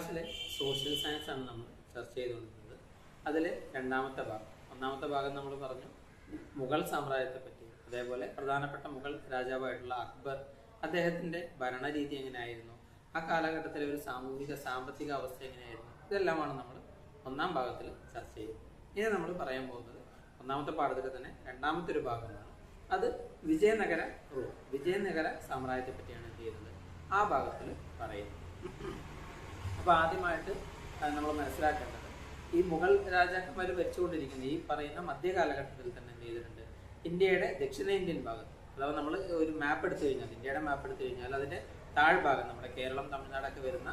ക്ലാസ്സിലെ social science ആണ് നമ്മൾ ചർച്ച ചെയ്തുകൊണ്ടിരുന്നത്. അതിൽ രണ്ടാമത്തെ ഭാഗം, ഒന്നാമത്തെ ഭാഗം നമ്മൾ പറഞ്ഞു മുഗൾ സാമ്രാജ്യത്തെ പറ്റി, അതേപോലെ പ്രധാനപ്പെട്ട മുഗൾ രാജാവായിട്ടുള്ള അക്ബർ, അദ്ദേഹത്തിൻ്റെ ഭരണരീതി എങ്ങനെയായിരുന്നു, ആ കാലഘട്ടത്തിലെ ഒരു സാമൂഹിക സാമ്പത്തിക അവസ്ഥ എങ്ങനെയായിരുന്നു, ഇതെല്ലാമാണ് നമ്മൾ ഒന്നാം ഭാഗത്തിൽ ചർച്ച ചെയ്യുന്നത്. ഇനി നമ്മൾ പറയാൻ പോകുന്നത് ഒന്നാമത്തെ പാഠത്തിൽ തന്നെ രണ്ടാമത്തെ ഒരു ഭാഗമാണ്. അത് വിജയനഗര സാമ്രാജ്യത്തെ പറ്റിയാണ് എന്ത് ചെയ്യുന്നത്, ആ ഭാഗത്തിൽ പറയുന്നത്. അപ്പോൾ ആദ്യമായിട്ട് നമ്മൾ മനസ്സിലാക്കേണ്ടത്, ഈ മുഗൾ രാജാക്കന്മാർ ഭരിച്ചുകൊണ്ടിരിക്കുന്ന ഈ പറയുന്ന മധ്യകാലഘട്ടത്തിൽ തന്നെ എന്ത് ചെയ്തിട്ടുണ്ട്, ഇന്ത്യയുടെ ദക്ഷിണേന്ത്യൻ ഭാഗത്ത്, അഥവാ നമ്മൾ ഒരു മാപ്പ് എടുത്തു കഴിഞ്ഞാൽ, ഇന്ത്യയുടെ മാപ്പ് എടുത്തു കഴിഞ്ഞാൽ അതിൻ്റെ താഴ്ഭാഗം, നമ്മുടെ കേരളം തമിഴ്നാടൊക്കെ വരുന്ന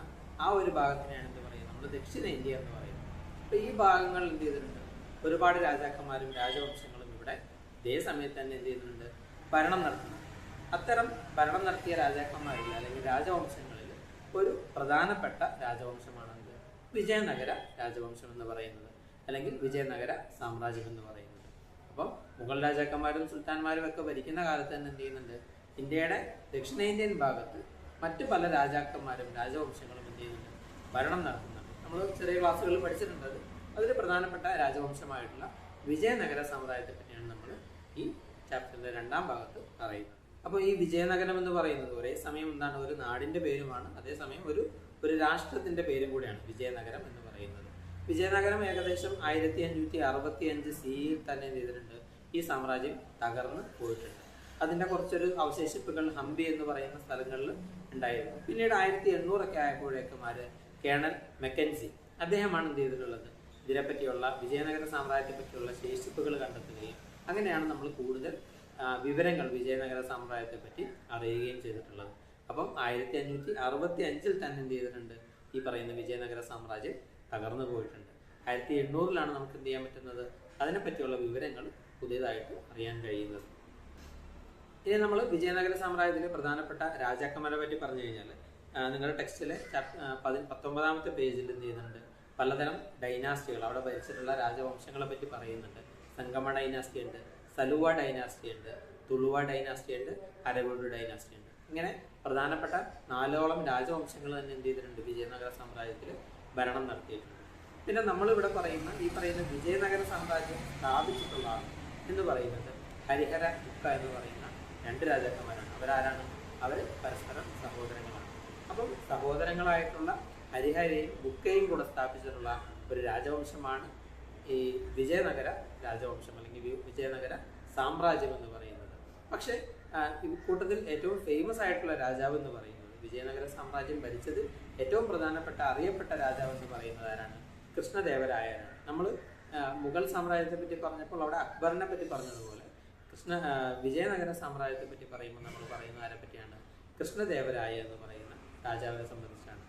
ആ ഒരു ഭാഗത്തിനെയാണ് എന്ത് പറയുന്നത്, നമ്മൾ ദക്ഷിണേന്ത്യ എന്ന് പറയുന്നത്. അപ്പോൾ ഈ ഭാഗങ്ങളിൽ എന്ത് ചെയ്തിട്ടുണ്ട്, ഒരുപാട് രാജാക്കന്മാരും രാജവംശങ്ങളും ഇവിടെ ഇതേ സമയത്ത് തന്നെ എന്ത് ചെയ്യുന്നുണ്ട്, ഭരണം നടത്തുന്നുണ്ട്. അത്തരം ഭരണം നടത്തിയ രാജാക്കന്മാരിൽ അല്ലെങ്കിൽ രാജവംശങ്ങളിൽ ഒരു പ്രധാനപ്പെട്ട രാജവംശമാണ് വിജയനഗര രാജവംശം എന്ന് പറയുന്നത്, അല്ലെങ്കിൽ വിജയനഗര സാമ്രാജ്യം എന്ന് പറയുന്നത്. അപ്പം മുഗൾ രാജാക്കന്മാരും സുൽത്താൻമാരും ഒക്കെ ഭരിക്കുന്ന കാലത്ത് തന്നെ എന്ത് ചെയ്യുന്നുണ്ട്, ഇന്ത്യയുടെ ദക്ഷിണേന്ത്യൻ ഭാഗത്ത് മറ്റു പല രാജാക്കന്മാരും രാജവംശങ്ങളും എന്ത് ചെയ്യുന്നുണ്ട്, ഭരണം നടത്തുന്നുണ്ട്. നമ്മൾ ചെറിയ ക്ലാസ്സുകളിൽ പഠിച്ചിട്ടുണ്ട്. അതിൽ പ്രധാനപ്പെട്ട രാജവംശമായിട്ടുള്ള വിജയനഗര സമുദായത്തെ പറ്റിയാണ് നമ്മൾ ഈ ചാപ്റ്ററിന്റെ രണ്ടാം ഭാഗത്ത് പറയുന്നത്. അപ്പോൾ ഈ വിജയനഗരം എന്ന് പറയുന്നത് ഒരേ സമയം എന്താണ്, ഒരു നാടിന്റെ പേരുമാണ്, അതേസമയം ഒരു രാഷ്ട്രത്തിന്റെ പേരും കൂടിയാണ് വിജയനഗരം എന്ന് പറയുന്നത്. വിജയനഗരം ഏകദേശം 1565 CE തന്നെ എന്ത് ചെയ്തിട്ടുണ്ട്, ഈ സാമ്രാജ്യം തകർന്ന് പോയിട്ടുണ്ട്. അതിന്റെ കുറച്ചൊരു അവശേഷിപ്പുകൾ ഹംപി എന്ന് പറയുന്ന സ്ഥലങ്ങളിൽ ഉണ്ടായിരുന്നു. പിന്നീട് 1800 ആയപ്പോഴേക്കുമാര് കേണൽ മെക്കൻസി, അദ്ദേഹമാണ് എന്ത് ചെയ്തിട്ടുള്ളത്, ഇതിനെപ്പറ്റിയുള്ള വിജയനഗര സാമ്രാജ്യത്തെ പറ്റിയുള്ള ശേഷിപ്പുകൾ കണ്ടെത്തുകയും അങ്ങനെയാണ് നമ്മൾ കൂടുതൽ വിവരങ്ങൾ വിജയനഗര സാമ്രാജ്യത്തെ പറ്റി അറിയുകയും ചെയ്തിട്ടുള്ളത്. അപ്പം 1565 തന്നെ എന്ത് ചെയ്തിട്ടുണ്ട്, ഈ പറയുന്ന വിജയനഗര സാമ്രാജ്യം തകർന്നു പോയിട്ടുണ്ട്. 1800 നമുക്ക് എന്ത് ചെയ്യാൻ പറ്റുന്നത്, അതിനെപ്പറ്റിയുള്ള വിവരങ്ങൾ പുതിയതായിട്ട് അറിയാൻ കഴിയുന്നത്. ഇനി നമ്മൾ വിജയനഗര സാമ്രാജ്യത്തിലെ പ്രധാനപ്പെട്ട രാജാക്കന്മാരെ പറ്റി പറഞ്ഞു കഴിഞ്ഞാൽ, നിങ്ങളുടെ ടെക്സ്റ്റിലെ 19ാമത്തെ പേജിൽ എന്ത് ചെയ്യുന്നുണ്ട്, പലതരം ഡൈനാസ്റ്റികൾ, അവിടെ ഭരിച്ചിട്ടുള്ള രാജവംശങ്ങളെ പറ്റി പറയുന്നുണ്ട്. സംഗമ ഡൈനാസ്റ്റി ഉണ്ട്, സലുവ ഡൈനാസ്റ്റി ഉണ്ട്, തുളുവ ഡൈനാസ്റ്റി ഉണ്ട്, അരവിഡ് ഡൈനാസ്റ്റി ഉണ്ട്. ഇങ്ങനെ പ്രധാനപ്പെട്ട 4ഓളം രാജവംശങ്ങൾ തന്നെ എന്ത് ചെയ്തിട്ടുണ്ട്, വിജയനഗര സാമ്രാജ്യത്തിൽ ഭരണം നടത്തിയിട്ടുണ്ട്. പിന്നെ നമ്മളിവിടെ പറയുന്ന ഈ പറയുന്ന വിജയനഗര സാമ്രാജ്യം സ്ഥാപിച്ചിട്ടുള്ള എന്ന് പറയുന്നത് ഹരിഹര ബുക്ക എന്ന് പറയുന്ന 2 രാജാക്കന്മാരാണ്. അവരാരാണ്, അവർ പരസ്പരം സഹോദരങ്ങളാണ്. അപ്പം സഹോദരങ്ങളായിട്ടുള്ള ഹരിഹരയും ബുക്കയും കൂടെ സ്ഥാപിച്ചിട്ടുള്ള ഒരു രാജവംശമാണ് ഈ വിജയനഗര രാജവംശം അല്ലെങ്കിൽ വിജയനഗര സാമ്രാജ്യം എന്ന് പറയുന്നത്. പക്ഷേ കൂട്ടത്തിൽ ഏറ്റവും ഫേമസ് ആയിട്ടുള്ള രാജാവ് എന്ന് പറയുന്നത്, വിജയനഗര സാമ്രാജ്യം ഭരിച്ചത് ഏറ്റവും പ്രധാനപ്പെട്ട അറിയപ്പെട്ട രാജാവ് എന്ന് പറയുന്നത് ആരാണ്, കൃഷ്ണദേവരായരാണ്. നമ്മൾ മുഗൾ സാമ്രാജ്യത്തെ പറ്റി പറഞ്ഞപ്പോൾ അവിടെ അക്ബറിനെ പറ്റി പറഞ്ഞതുപോലെ വിജയനഗര സാമ്രാജ്യത്തെ പറ്റി പറയുമ്പോൾ നമ്മൾ പറയുന്ന ആരെ പറ്റിയാണ്, കൃഷ്ണദേവരായ എന്ന് പറയുന്ന രാജാവിനെ സംബന്ധിച്ചാണ്.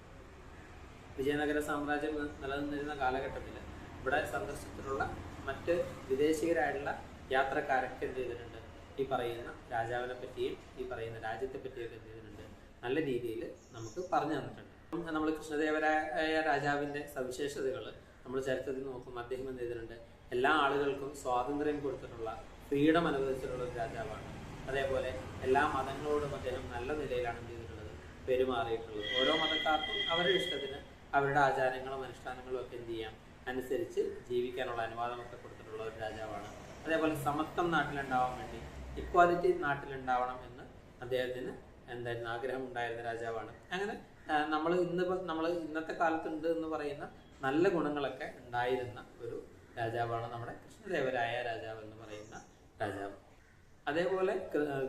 വിജയനഗര സാമ്രാജ്യം നിലനിന്നിരുന്ന കാലഘട്ടത്തിൽ ഇവിടെ സന്ദർശിച്ചിട്ടുള്ള മറ്റ് വിദേശീയരായിട്ടുള്ള യാത്രക്കാരൊക്കെ എന്ത് ചെയ്തിട്ടുണ്ട്, ഈ പറയുന്ന രാജാവിനെ പറ്റിയും ഈ പറയുന്ന രാജ്യത്തെ പറ്റിയൊക്കെ എന്ത് ചെയ്തിട്ടുണ്ട്, നല്ല രീതിയിൽ നമുക്ക് പറഞ്ഞു തന്നിട്ടുണ്ട്. നമ്മൾ കൃഷ്ണദേവരായ രാജാവിൻ്റെ സവിശേഷതകൾ നമ്മൾ ചരിത്രത്തിൽ നോക്കുമ്പോൾ അദ്ദേഹം എന്ത് ചെയ്തിട്ടുണ്ട്, എല്ലാ ആളുകൾക്കും സ്വാതന്ത്ര്യം കൊടുത്തിട്ടുള്ള, ഫ്രീഡം അനുവദിച്ചിട്ടുള്ള ഒരു രാജാവാണ്. അതേപോലെ എല്ലാ മതങ്ങളോടും അദ്ദേഹം നല്ല നിലയിലാണ് എന്ത് ചെയ്തിട്ടുള്ളത്, പെരുമാറിയിട്ടുള്ളത്. ഓരോ മതക്കാർക്കും അവരുടെ ഇഷ്ടത്തിന് അവരുടെ ആചാരങ്ങളും അനുഷ്ഠാനങ്ങളും ഒക്കെ എന്ത് ചെയ്യാം, അനുസരിച്ച് ജീവിക്കാനുള്ള അനുവാദമൊക്കെ കൊടുത്തിട്ടുള്ള ഒരു രാജാവാണ്. അതേപോലെ സമത്വം നാട്ടിലുണ്ടാവാൻ വേണ്ടി, ഇക്വാലിറ്റി നാട്ടിലുണ്ടാവണം എന്ന് അദ്ദേഹത്തിന് എന്തായിരുന്നു ആഗ്രഹം ഉണ്ടായിരുന്ന രാജാവാണ്. അങ്ങനെ നമ്മൾ ഇന്നത്തെ കാലത്തുണ്ട് എന്ന് പറയുന്ന നല്ല ഗുണങ്ങളൊക്കെ ഉണ്ടായിരുന്ന ഒരു രാജാവാണ് നമ്മുടെ കൃഷ്ണദേവരായ രാജാവ് എന്ന് പറയുന്ന രാജാവ്. അതേപോലെ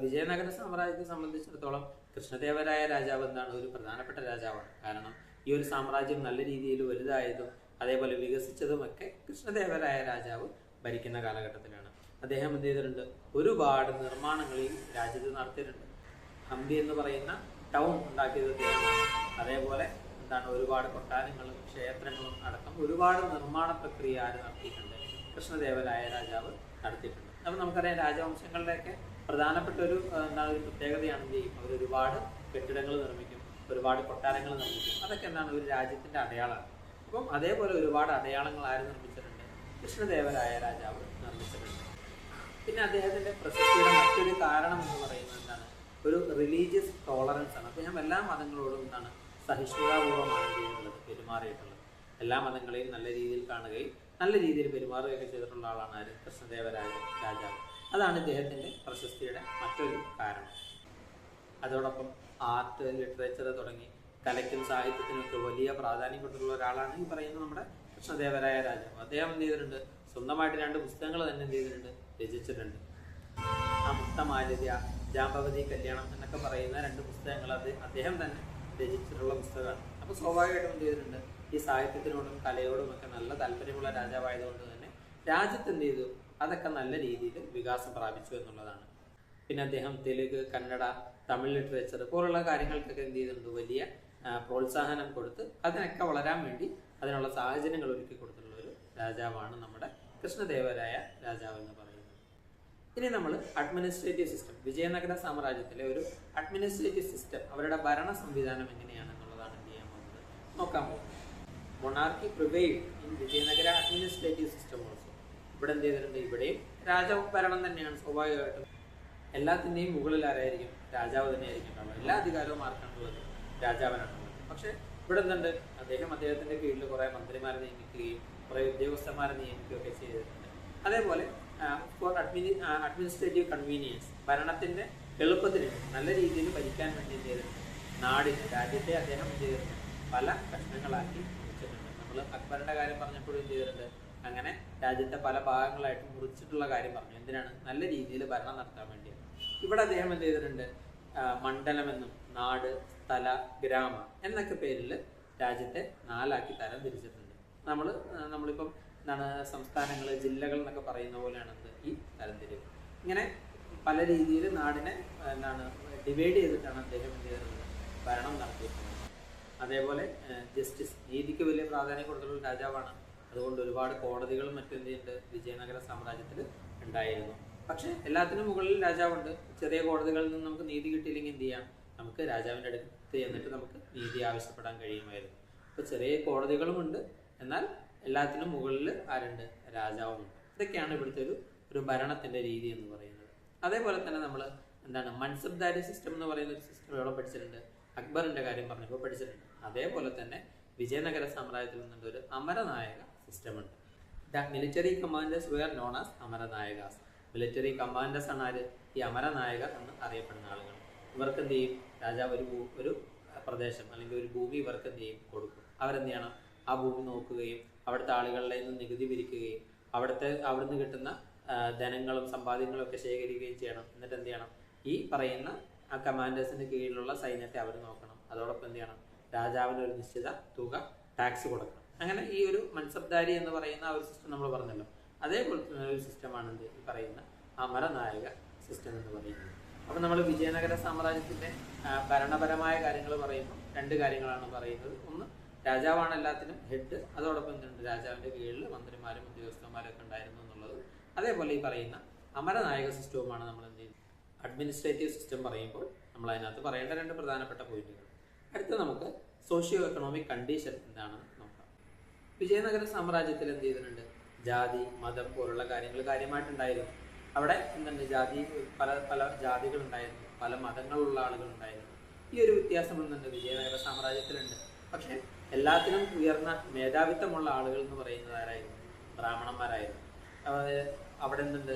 വിജയനഗര സാമ്രാജ്യത്തെ സംബന്ധിച്ചിടത്തോളം കൃഷ്ണദേവരായ രാജാവ് എന്താണ്, ഒരു പ്രധാനപ്പെട്ട രാജാവാണ്. കാരണം ഈ ഒരു സാമ്രാജ്യം നല്ല രീതിയിൽ വലുതായതും അതേപോലെ വികസിച്ചതുമൊക്കെ കൃഷ്ണദേവരായ രാജാവ് ഭരിക്കുന്ന കാലഘട്ടത്തിലാണ്. അദ്ദേഹം എന്ത് ചെയ്തിട്ടുണ്ട്, ഒരുപാട് നിർമ്മാണങ്ങൾ ഈ രാജ്യത്ത് നടത്തിയിട്ടുണ്ട്. ഹംപി എന്ന് പറയുന്ന ടൗൺ ഉണ്ടാക്കിയത് അദ്ദേഹമാണ്. അതേപോലെ എന്താണ്, ഒരുപാട് കൊട്ടാരങ്ങളും ക്ഷേത്രങ്ങളും അടക്കം ഒരുപാട് നിർമ്മാണ പ്രക്രിയ ആര് നടത്തിയിട്ടുണ്ട്, കൃഷ്ണദേവരായ രാജാവ് നടത്തിയിട്ടുണ്ട്. അപ്പം നമുക്കറിയാം, രാജവംശങ്ങളുടെയൊക്കെ പ്രധാനപ്പെട്ട ഒരു പ്രത്യേകതയാണ് എന്ത് ചെയ്യും, അവർ ഒരുപാട് കെട്ടിടങ്ങൾ നിർമ്മിക്കും, ഒരുപാട് കൊട്ടാരങ്ങൾ നിർമ്മിക്കും. അതൊക്കെ എന്താണ്, ഒരു രാജ്യത്തിൻ്റെ അടയാളമാണ്. അപ്പം അതേപോലെ ഒരുപാട് അടയാളങ്ങൾ ആര് നിർമ്മിച്ചിട്ടുണ്ട്, കൃഷ്ണദേവരായ രാജാവ് നിർമ്മിച്ചിട്ടുണ്ട്. പിന്നെ അദ്ദേഹത്തിൻ്റെ പ്രശസ്തിയുടെ മറ്റൊരു കാരണം എന്ന് പറയുന്നത് എന്താണ്, ഒരു റിലീജിയസ് ടോളറൻസ് ആണ്. അദ്ദേഹം എല്ലാ മതങ്ങളോടും എന്താണ്, സഹിഷ്ണുതാപൂർവ്വമാണ് എന്ത് ചെയ്തിട്ടുള്ളത്, പെരുമാറിയിട്ടുള്ളത്. എല്ലാ മതങ്ങളെയും നല്ല രീതിയിൽ കാണുകയും നല്ല രീതിയിൽ പെരുമാറുകയൊക്കെ ചെയ്തിട്ടുള്ള ആളാണ് ആര്? കൃഷ്ണദേവരായ രാജാവ്. അതാണ് ഇദ്ദേഹത്തിൻ്റെ പ്രശസ്തിയുടെ മറ്റൊരു കാരണം. അതോടൊപ്പം ആർട്ട്, ലിറ്ററേച്ചർ തുടങ്ങി കലയ്ക്കും സാഹിത്യത്തിനൊക്കെ വലിയ പ്രാധാന്യം കൊടുത്തിട്ടുള്ള ഒരാളാണ് ഈ പറയുന്ന നമ്മുടെ കൃഷ്ണദേവരായ രാജാവ്. അദ്ദേഹം എന്ത് ചെയ്തിട്ടുണ്ട്, സ്വന്തമായിട്ട് 2 പുസ്തകങ്ങൾ തന്നെ എന്ത് ചെയ്തിട്ടുണ്ട്, രചിച്ചിട്ടുണ്ട്. അമുക്തമാല്യത, ജാമ്പവതി കല്യാണം എന്നൊക്കെ പറയുന്ന 2 പുസ്തകങ്ങൾ അദ്ദേഹം തന്നെ രചിച്ചിട്ടുള്ള പുസ്തകമാണ്. അപ്പോൾ സ്വാഭാവികമായിട്ടും എന്ത് ചെയ്തിട്ടുണ്ട്, ഈ സാഹിത്യത്തിനോടും കലയോടും ഒക്കെ നല്ല താല്പര്യമുള്ള രാജാവായതുകൊണ്ട് തന്നെ രാജ്യത്ത് എന്ത് ചെയ്തു, അതൊക്കെ നല്ല രീതിയിൽ വികാസം പ്രാപിച്ചു എന്നുള്ളതാണ്. പിന്നെ അദ്ദേഹം തെലുങ്ക്, കന്നഡ, തമിഴ് ലിറ്ററേച്ചർ പോലുള്ള കാര്യങ്ങൾക്കൊക്കെ എന്ത് ചെയ്തിട്ടുണ്ട്, വലിയ പ്രോത്സാഹനം കൊടുത്ത് അതിനൊക്കെ വളരാൻ വേണ്ടി അതിനുള്ള സാഹചര്യങ്ങൾ ഒരുക്കി കൊടുത്തിട്ടുള്ള ഒരു രാജാവാണ് നമ്മുടെ കൃഷ്ണദേവരായ രാജാവ് എന്ന് പറയുന്നത്. ഇനി നമ്മൾ അഡ്മിനിസ്ട്രേറ്റീവ് സിസ്റ്റം, വിജയനഗര സാമ്രാജ്യത്തിലെ ഒരു അഡ്മിനിസ്ട്രേറ്റീവ് സിസ്റ്റം, അവരുടെ ഭരണ സംവിധാനം എങ്ങനെയാണെന്നുള്ളതാണ് എന്ത് ചെയ്യാൻ പോകുന്നത്, നോക്കാൻ പോകുന്നത്. Monarchy prevailed in Vijayanagara administrative system also. ഇവിടെ എന്ത് ചെയ്തിട്ടുണ്ട്, ഇവിടെയും രാജഭരണം തന്നെയാണ്. സ്വാഭാവികമായിട്ടും എല്ലാത്തിൻ്റെയും മുകളിൽ ആരായിരിക്കും, രാജാവ് തന്നെയായിരിക്കും ഉണ്ടാവുക. എല്ലാ അധികാരവും ആർക്കാണുള്ളത്, രാജാവിനാണുള്ളത്. പക്ഷെ ഇവിടെ എന്തുണ്ട്, അദ്ദേഹത്തിൻ്റെ കീഴിൽ കുറേ മന്ത്രിമാരെ നിയമിക്കുകയും കുറേ ഉദ്യോഗസ്ഥന്മാരെ നിയമിക്കുകയൊക്കെ ചെയ്തിട്ടുണ്ട്. അതേപോലെ ഫോർ അഡ്മിനിസ്ട്രേറ്റീവ് കൺവീനിയൻസ്, ഭരണത്തിൻ്റെ എളുപ്പത്തിന് നല്ല രീതിയിൽ ഭരിക്കാൻ വേണ്ടി എന്ത് ചെയ്തിട്ടുണ്ട്, രാജ്യത്തെ അദ്ദേഹം എന്ത് ചെയ്തിട്ടുണ്ട്, പല കഷ്ണങ്ങളാക്കി മുറിച്ചിട്ടുണ്ട്. നമ്മൾ അക്ബറിൻ്റെ കാര്യം പറഞ്ഞപ്പോഴും എന്ത് ചെയ്തിട്ടുണ്ട്, അങ്ങനെ രാജ്യത്തെ പല ഭാഗങ്ങളായിട്ട് മുറിച്ചിട്ടുള്ള കാര്യം പറഞ്ഞു. എന്തിനാണ്, നല്ല രീതിയിൽ ഭരണം നടത്താൻ വേണ്ടിയാണ്. ഇവിടെ അദ്ദേഹം എന്ത് ചെയ്തിട്ടുണ്ട്, മണ്ഡലമെന്നും നാട്, സ്ഥല, ഗ്രാമ എന്നൊക്കെ പേരിൽ രാജ്യത്തെ 4 ആക്കി തരം തിരിച്ചിട്ടുണ്ട്. നമ്മളിപ്പം എന്താണ്, സംസ്ഥാനങ്ങൾ, ജില്ലകൾ എന്നൊക്കെ പറയുന്ന പോലെയാണ് ഈ തരംതിരിവ്. ഇങ്ങനെ പല രീതിയിൽ നാടിനെ ഡിവൈഡ് ചെയ്തിട്ടാണ് അദ്ദേഹം എന്ത് ചെയ്തിട്ടുള്ളത്, ഭരണം നടത്തിയിട്ടുള്ളത്. അതേപോലെ ജസ്റ്റിസ്, നീതിക്ക് വലിയ പ്രാധാന്യം കൊടുത്തിട്ടുള്ള രാജാവാണ്. അതുകൊണ്ട് ഒരുപാട് കോടതികളും മറ്റും എന്ത് ചെയ്യുന്നുണ്ട്, വിജയനഗര സാമ്രാജ്യത്തിൽ ഉണ്ടായിരുന്നു. പക്ഷേ എല്ലാത്തിനും മുകളിൽ രാജാവുണ്ട്. ചെറിയ കോടതികളിൽ നിന്ന് നമുക്ക് നീതി കിട്ടിയില്ലെങ്കിൽ എന്ത് ചെയ്യാം, നമുക്ക് രാജാവിൻ്റെ അടുത്ത് ചെന്നിട്ട് നമുക്ക് നീതി ആവശ്യപ്പെടാൻ കഴിയുമായിരുന്നു. അപ്പോൾ ചെറിയ കോടതികളുമുണ്ട്, എന്നാൽ എല്ലാത്തിനും മുകളിൽ ആരുണ്ട്, രാജാവുമുണ്ട്. ഇതൊക്കെയാണ് ഇവിടുത്തെ ഒരു ഭരണത്തിൻ്റെ രീതി എന്ന് പറയുന്നത്. അതേപോലെ തന്നെ നമ്മൾ മൻസബ്ദാരി സിസ്റ്റം എന്ന് പറയുന്ന ഒരു സിസ്റ്റം എവിടെ പഠിച്ചിട്ടുണ്ട്, അക്ബറിൻ്റെ കാര്യം പറഞ്ഞപ്പോൾ പഠിച്ചിട്ടുണ്ട്. അതേപോലെ തന്നെ വിജയനഗര സാമ്രാജ്യത്തിൽ നിന്നുണ്ട് ഒരു അമരനായക സിസ്റ്റം ഉണ്ട്. The military commanders were known as Amaranayakas. Military commanders ആണ് ആര്, ഈ അമരനായകർ എന്ന് അറിയപ്പെടുന്ന ആളുകൾ. ഇവർക്ക് എന്ത് ചെയ്യും, രാജാവ് ഒരു പ്രദേശം അല്ലെങ്കിൽ ഒരു ഭൂമി ഇവർക്ക് എന്ത് ചെയ്യും, കൊടുക്കും. അവരെന്ത് ചെയ്യണം, ആ ഭൂമി നോക്കുകയും അവിടുത്തെ ആളുകളുടെ നിന്ന് നികുതി പിരിക്കുകയും അവിടുന്ന് കിട്ടുന്ന ധനങ്ങളും സമ്പാദ്യങ്ങളും ഒക്കെ ശേഖരിക്കുകയും ചെയ്യണം. എന്നിട്ട് എന്ത് ചെയ്യണം, ഈ പറയുന്ന ആ കമാൻഡേഴ്സിന് കീഴിലുള്ള സൈന്യത്തെ അവർ നോക്കണം. അതോടൊപ്പം എന്ത് ചെയ്യണം, രാജാവിന് ഒരു നിശ്ചിത തുക ടാക്സ് കൊടുക്കണം. അങ്ങനെ ഈ ഒരു മൻസബ്ദാരി എന്ന് പറയുന്ന ആ ഒരു സിസ്റ്റം നമ്മൾ പറഞ്ഞല്ലോ, അതേപോലെ തന്നെ ഒരു സിസ്റ്റമാണ് ഈ പറയുന്ന അമരനായക സിസ്റ്റം എന്ന് പറയുന്നത്. അപ്പം നമ്മൾ വിജയനഗര സാമ്രാജ്യത്തിൻ്റെ ഭരണപരമായ കാര്യങ്ങൾ പറയുമ്പോൾ 2 കാര്യങ്ങളാണ് പറയുന്നത്. ഒന്ന്, രാജാവാണ് എല്ലാത്തിനും ഹെഡ്. അതോടൊപ്പം എന്തുണ്ട്, രാജാവിൻ്റെ കീഴിൽ മന്ത്രിമാരും ഉദ്യോഗസ്ഥന്മാരും ഒക്കെ ഉണ്ടായിരുന്നു എന്നുള്ളത്. അതേപോലെ ഈ പറയുന്ന അമരനായക സിസ്റ്റവുമാണ് നമ്മൾ എന്ത് ചെയ്യുന്നത്, അഡ്മിനിസ്ട്രേറ്റീവ് സിസ്റ്റം പറയുമ്പോൾ നമ്മൾ അതിനകത്ത് പറയേണ്ട 2 പ്രധാനപ്പെട്ട പോയിന്റുകൾ. അടുത്ത നമുക്ക് സോഷ്യോ എക്കണോമിക് കണ്ടീഷൻ എന്താണെന്ന് നോക്കാം. വിജയനഗര സാമ്രാജ്യത്തിൽ എന്ത് ചെയ്തിട്ടുണ്ട്, ജാതി, മതം പോലുള്ള കാര്യങ്ങൾ കാര്യമായിട്ടുണ്ടായിരുന്നു. അവിടെ എന്തുണ്ട്, പല ജാതികളുണ്ടായിരുന്നു, പല മതങ്ങളുള്ള ആളുകളുണ്ടായിരുന്നു. ഈ ഒരു വ്യത്യാസം എന്തുണ്ട്, വിജയനഗര സാമ്രാജ്യത്തിലുണ്ട്. പക്ഷെ എല്ലാത്തിനും ഉയർന്ന മേധാവിത്വമുള്ള ആളുകൾ എന്ന് പറയുന്നത് ആരായിരുന്നു, ബ്രാഹ്മണന്മാരായിരുന്നു. അവിടെ എന്തുണ്ട്,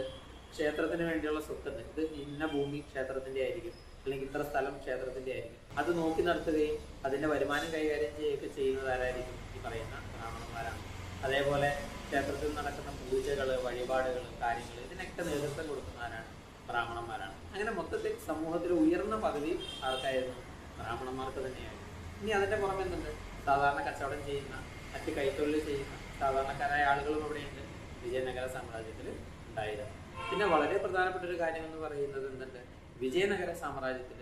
ക്ഷേത്രത്തിന് വേണ്ടിയുള്ള സ്വത്തുണ്ട്. ഇത് ഇന്ന ഭൂമി ക്ഷേത്രത്തിൻ്റെ ആയിരിക്കും, അല്ലെങ്കിൽ ഇത്ര സ്ഥലം ക്ഷേത്രത്തിൻ്റെ ആയിരിക്കും. അത് നോക്കി നടത്തുകയും അതിൻ്റെ വരുമാനം കൈകാര്യം ചെയ്യുകയൊക്കെ ചെയ്യുന്നത് ആരായിരിക്കും, ഈ പറയുന്ന ബ്രാഹ്മണന്മാരാണ്. അതേപോലെ ക്ഷേത്രത്തിൽ നടക്കുന്ന പൂജകൾ, വഴിപാടുകൾ, കാര്യങ്ങൾ ഇതിനൊക്കെ നേതൃത്വം കൊടുക്കുന്നവരാണ് ബ്രാഹ്മണന്മാരാണ്. അങ്ങനെ മൊത്തത്തിൽ സമൂഹത്തിൽ ഉയർന്ന പദവി ആർക്കായിരുന്നു, ബ്രാഹ്മണന്മാർക്ക് തന്നെയായിരുന്നു. ഇനി അതിൻ്റെ പുറമെ എന്തുണ്ട്, സാധാരണ കച്ചവടം ചെയ്യുന്ന, മറ്റ് കൈത്തൊഴിൽ ചെയ്യുന്ന സാധാരണക്കാരായ ആളുകളും ഇവിടെയുണ്ട്, വിജയനഗര സാമ്രാജ്യത്തിൽ ഉണ്ടായിരുന്നു. പിന്നെ വളരെ പ്രധാനപ്പെട്ട ഒരു കാര്യം എന്ന് പറയുന്നത് എന്തുണ്ട്, വിജയനഗര സാമ്രാജ്യത്തിൽ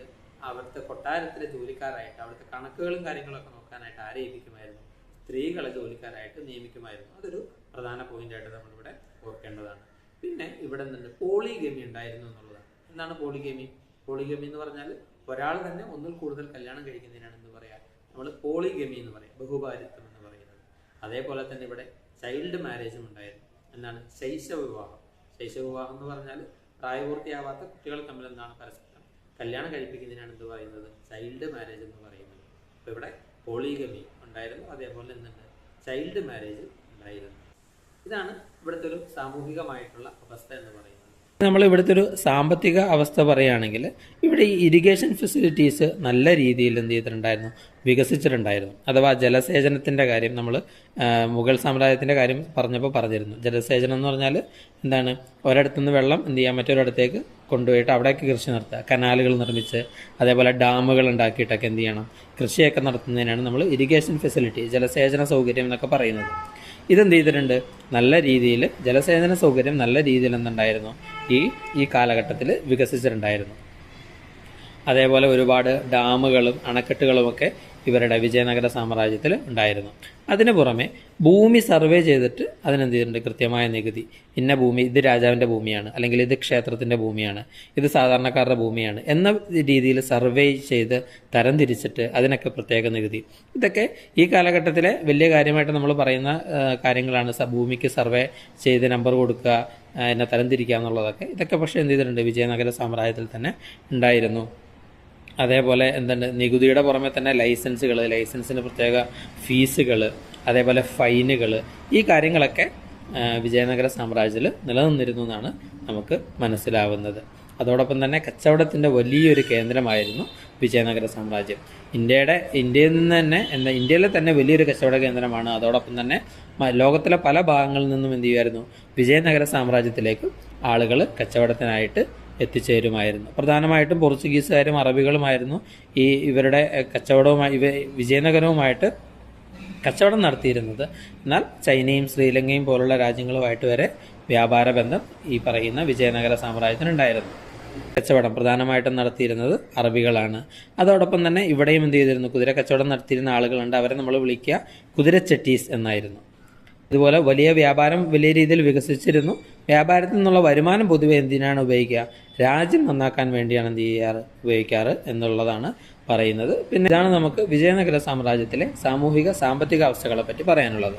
അവിടുത്തെ കൊട്ടാരത്തിലെ ജോലിക്കാരായിട്ട്, അവിടുത്തെ കണക്കുകളും കാര്യങ്ങളൊക്കെ നോക്കാനായിട്ട് ആരെ ഏൽപ്പിക്കുമായിരുന്നു, സ്ത്രീകളെ ജോലിക്കാരായിട്ട് നിയമിക്കുമായിരുന്നു. അതൊരു പ്രധാന പോയിന്റായിട്ട് നമ്മളിവിടെ ഓർക്കേണ്ടതാണ്. പിന്നെ ഇവിടെ എന്തുണ്ട്, പോളിഗമി ഉണ്ടായിരുന്നു എന്നുള്ളതാണ്. എന്താണ് പോളിഗമി? പോളിഗമി എന്ന് പറഞ്ഞാൽ ഒരാൾ തന്നെ ഒന്നിൽ കൂടുതൽ കല്യാണം കഴിക്കുന്നതിനാണ് എന്ന് പറയാം, നമ്മൾ പോളിഗമി എന്ന് പറയാം, ബഹുഭാര്യത്വം എന്ന് പറയുന്നത്. അതേപോലെ തന്നെ ഇവിടെ ചൈൽഡ് മാരേജും ഉണ്ടായിരുന്നു. എന്താണ്, ശൈശവ വിവാഹം. ശൈശവ വിവാഹം എന്ന് പറഞ്ഞാൽ പ്രായപൂർത്തിയാവാത്ത കുട്ടികൾ തമ്മിൽ എന്താണ് പരസ്പരം കല്യാണം കഴിപ്പിക്കുന്നതിനാണ് എന്ത് പറയുന്നത്, ചൈൽഡ് മാരേജ് എന്ന് പറയുന്നത്. അപ്പോൾ ഇവിടെ പോളിഗമി ഉണ്ടായിരുന്നു, അതേപോലെ എന്തുണ്ട്, ചൈൽഡ് മാരേജ് ഉണ്ടായിരുന്നു. ഇതാണ് ഇവിടുത്തെ ഒരു സാമൂഹികമായിട്ടുള്ള അവസ്ഥ എന്ന് പറയുന്നത്. നമ്മൾ ഇവിടുത്തെ ഒരു സാമ്പത്തിക അവസ്ഥ പറയുകയാണെങ്കിൽ ഇവിടെ ഈ ഇറിഗേഷൻ ഫെസിലിറ്റീസ് നല്ല രീതിയിൽ എന്ത് ചെയ്തിട്ടുണ്ടായിരുന്നു, വികസിച്ചിട്ടുണ്ടായിരുന്നു. അഥവാ ജലസേചനത്തിൻ്റെ കാര്യം നമ്മൾ മുഗൾ സാമ്രാജ്യത്തിൻ്റെ കാര്യം പറഞ്ഞപ്പോൾ പറഞ്ഞിരുന്നു. ജലസേചനം എന്ന് പറഞ്ഞാൽ എന്താണ്, ഒരിടത്തുനിന്ന് വെള്ളം എന്ത് ചെയ്യാൻ മറ്റൊരിടത്തേക്ക് കൊണ്ടുപോയിട്ട് അവിടേക്ക് കൃഷി നടത്തുക, കനാലുകൾ നിർമ്മിച്ച് അതേപോലെ ഡാമുകൾ ഉണ്ടാക്കിയിട്ടൊക്കെ എന്ത് ചെയ്യണം, കൃഷിയൊക്കെ നടത്തുന്നതിനാണ് നമ്മൾ ഇറിഗേഷൻ ഫെസിലിറ്റി, ജലസേചന സൗകര്യം എന്നൊക്കെ പറയുന്നത്. ഇതെന്ത് ചെയ്തിട്ടുണ്ട്, നല്ല രീതിയിൽ ജലസേചന സൗകര്യം നല്ല രീതിയിൽ എന്തുണ്ടായിരുന്നു, ഈ കാലഘട്ടത്തിൽ വികസിച്ചിട്ടുണ്ടായിരുന്നു. അതേപോലെ ഒരുപാട് ഡാമുകളും അണക്കെട്ടുകളുമൊക്കെ ഇവരുടെ വിജയനഗര സാമ്രാജ്യത്തിൽ ഉണ്ടായിരുന്നു. അതിന് പുറമെ ഭൂമി സർവേ ചെയ്തിട്ട് അതിനെന്ത് ചെയ്തിട്ടുണ്ട്, കൃത്യമായ നികുതി, ഇന്ന ഭൂമി ഇത് രാജാവിൻ്റെ ഭൂമിയാണ്, അല്ലെങ്കിൽ ഇത് ക്ഷേത്രത്തിൻ്റെ ഭൂമിയാണ്, ഇത് സാധാരണക്കാരുടെ ഭൂമിയാണ് എന്ന രീതിയിൽ സർവേ ചെയ്ത് തരംതിരിച്ചിട്ട് അതിനൊക്കെ പ്രത്യേക നികുതി. ഇതൊക്കെ ഈ കാലഘട്ടത്തിലെ വലിയ കാര്യമായിട്ട് നമ്മൾ പറയുന്ന കാര്യങ്ങളാണ്. ഭൂമിക്ക് സർവേ ചെയ്ത് നമ്പർ കൊടുക്കുക, എന്നെ തരംതിരിക്കുക എന്നുള്ളതൊക്കെ. ഇതൊക്കെ പക്ഷേ എന്ത് ചെയ്തിട്ടുണ്ട്, വിജയനഗര സാമ്രാജ്യത്തിൽ തന്നെ ഉണ്ടായിരുന്നു. അതേപോലെ എന്തുണ്ട്, നികുതിയുടെ പുറമെ തന്നെ ലൈസൻസിന് പ്രത്യേക ഫീസുകൾ, അതേപോലെ ഫൈനുകൾ, ഈ കാര്യങ്ങളൊക്കെ വിജയനഗര സാമ്രാജ്യത്തിൽ നിലനിന്നിരുന്നു എന്നാണ് നമുക്ക് മനസ്സിലാവുന്നത്. അതോടൊപ്പം തന്നെ കച്ചവടത്തിൻ്റെ വലിയൊരു കേന്ദ്രമായിരുന്നു വിജയനഗര സാമ്രാജ്യം. ഇന്ത്യയിൽ നിന്ന് തന്നെ ഇന്ത്യയിലെ തന്നെ വലിയൊരു കച്ചവട കേന്ദ്രമാണ്. അതോടൊപ്പം തന്നെ ലോകത്തിലെ പല ഭാഗങ്ങളിൽ നിന്നും എന്ത് ചെയ്യുമായിരുന്നു, വിജയനഗര സാമ്രാജ്യത്തിലേക്ക് ആളുകൾ കച്ചവടത്തിനായിട്ട് എത്തിച്ചേരുമായിരുന്നു. പ്രധാനമായിട്ടും പോർച്ചുഗീസുകാരും അറബികളുമായിരുന്നു ഇവരുടെ വിജയനഗരവുമായിട്ട് കച്ചവടം നടത്തിയിരുന്നത്. എന്നാൽ ചൈനയും ശ്രീലങ്കയും പോലുള്ള രാജ്യങ്ങളുമായിട്ട് വരെ വ്യാപാര ബന്ധം ഈ പറയുന്ന വിജയനഗര സാമ്രാജ്യത്തിനുണ്ടായിരുന്നു. കച്ചവടം പ്രധാനമായിട്ടും നടത്തിയിരുന്നത് അറബികളാണ്. അതോടൊപ്പം തന്നെ ഇവിടെയും എന്ത് ചെയ്തിരുന്നു, കുതിര കച്ചവടം നടത്തിയിരുന്ന ആളുകളുണ്ട്. അവരെ നമ്മൾ വിളിക്കുക കുതിരച്ചെട്ടീസ് എന്നായിരുന്നു. ഇതുപോലെ വലിയ വ്യാപാരം വലിയ രീതിയിൽ വികസിച്ചിരുന്നു. വ്യാപാരത്തിൽ നിന്നുള്ള വരുമാനം പൊതുവെ എന്തിനാണ് ഉപയോഗിക്കുക, രാജ്യം നന്നാക്കാൻ വേണ്ടിയാണ് ഉപയോഗിക്കാറ് എന്നുള്ളതാണ് പറയുന്നത്. പിന്നെ ഇതാണ് നമുക്ക് വിജയനഗര സാമ്രാജ്യത്തിലെ സാമൂഹിക സാമ്പത്തിക അവസ്ഥകളെ പറ്റി പറയാനുള്ളത്.